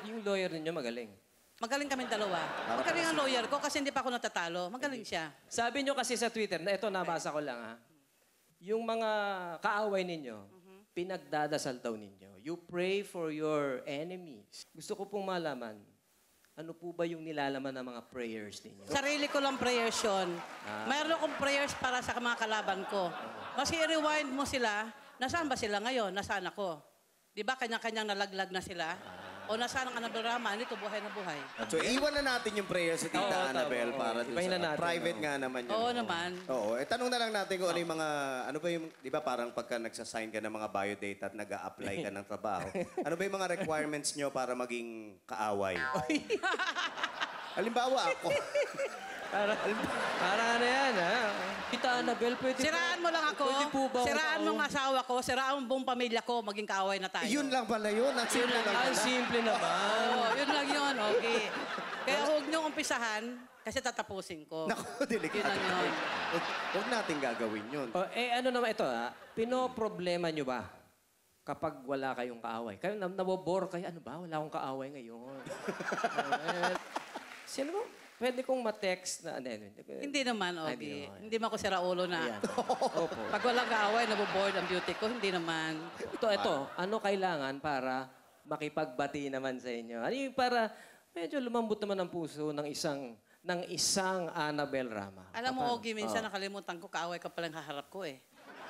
yung lawyer ninyo magaling. Magaling kaming dalawa. Magaling ang lawyer ko kasi hindi pa ako natatalo. Magaling siya. Sabi nyo kasi sa Twitter, na ito nabasa ko lang ha, yung mga kaaway ninyo, pinagdadasal daw ninyo. You pray for your enemies. Gusto ko pong malaman, ano po ba yung nilalaman ng mga prayers ninyo? Sarili ko lang prayers yun. Mayroon akong prayers para sa mga kalaban ko. Kasi i-rewind mo sila, nasaan ba sila ngayon? Nasaan ako? Di ba kanya-kanyang nalaglag na sila? O nasaan ang Annabel Rama? Ito, buhay na buhay. So, iwan na natin yung prayer sa Tita Annabel para dun Ibahin na sa natin, private nga naman yun. Oo naman. Oo. Tanong na lang natin kung ano yung mga, ano ba yung, di ba parang pagka nagsasign ka ng mga biodata at nag-a-apply ka ng trabaho, ano ba yung mga requirements nyo para maging kaaway? Halimbawa ako. Para ano yan, ha? Tita Annabel, pwede Siraan mo lang ako. Pwede po ba Siraan mo ang asawa ko. Siraan mo buong pamilya ko. Maging kaaway na tayo. Yun lang pala yun. Ang simple lang Ang pala. simple naman. Oo, yun lang yun. Okay. Kaya huwag niyong umpisahan kasi tatapusin ko. Naku, delikado. Yun lang yun. Huwag natin gagawin yun. Ano naman ito, ha? Pinoproblema nyo ba kapag wala kayong kaaway? Kayo, nabobore kayo. Ano ba? Wala akong kaaway ngayon. Sino mo? Pwede kong ma-text na... Hindi naman, okay. Hindi naman. Hindi man ako sira ulo na. Ayan. Opo. Pag walang kaaway, naboboard ang beauty ko. Hindi naman. Ito. Ano kailangan para makipagbati naman sa inyo? Ano yung para medyo lumambot naman ang puso ng isang Annabel Rama? Alam mo, Ogie, minsan nakalimutan ko, kaaway ka palang haharap ko eh.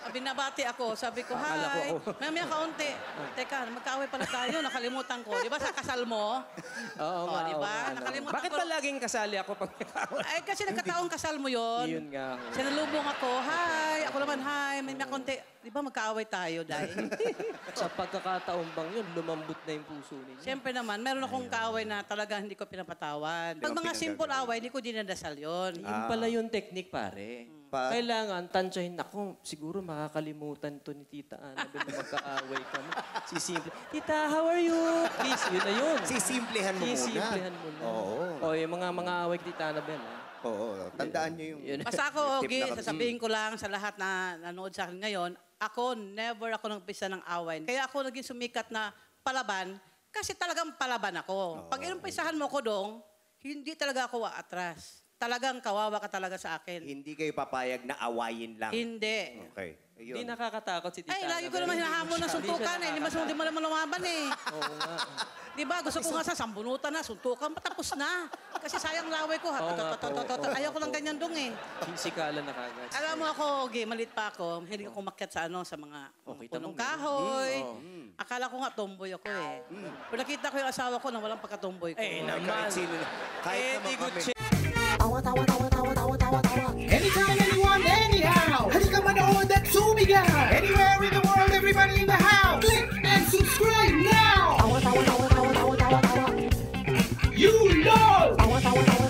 Binabati ako, sabi ko, hi. Mamaya kaunti. Teka, magkaaway pala tayo, nakalimutan ko. Di ba sa kasal mo? Oo nga. Di ba? Ano. Nakalimutan Bakit ko. ba laging kasali ako pag kaaway? Ay, kasi nagkataong kasal mo yon. Yun nga. Sinalubong ako, hi. Ako naman, hi. May kaunti. Di ba magkaaway tayo dahil? Sa pagkakataon bang yun, lumambot na yung puso ninyo? Siyempre naman, meron akong kaaway na talaga hindi ko pinapatawad. Pag mga simple away, hindi ko dinadasal yon. Yun pala yung technique, pare. Kailangan tansyahin. Ako, siguro makakalimutan to ni Tita Annabel na magkaaway kami. Simple. Tita, how are you? Please, yun na yun. Sisimplehan mo muna. Sisimplehan mo na. Oo. O, yung mga away kay Tita Annabel, ha? Oo. Tandaan nyo yung... Basta ako, tip Ogie, na- sasabihin ko lang sa lahat na nanood sa akin ngayon, ako, never ako nagpisa ng away. Kaya ako naging sumikat na palaban kasi talagang palaban ako. Pag inumpisahan mo ko dong, hindi talaga ako atras. Talagang kawawa ka talaga sa akin. Hindi kayo papayag na awayin lang. Hindi. Okay. Hindi Ayun. nakakatakot si Tita Ay, lagi ko Annabel. naman hinahamon ng suntukan eh. Hindi mo naman lumaban eh. Oo nga. Di ba? Gusto ko nga sa sambunutan na, suntukan, patapos na. Kasi sayang laway ko. Oo nga po. Ayaw ko lang ganyan dong eh. Sisikalan na kagad. Alam mo ako, Ogie, malit pa ako. Hindi ako umakyat sa sa mga kita punong mo. kahoy. Akala ko nga tomboy ako eh. Pero nakita ko yung asawa ko na walang pagkatomboy ko. Kahit sino na. Kahit naman kami. Anytime, anyone, anyhow. Halika manood at sumigaw. Anywhere in the world, everybody in the house. Click and subscribe now. You know.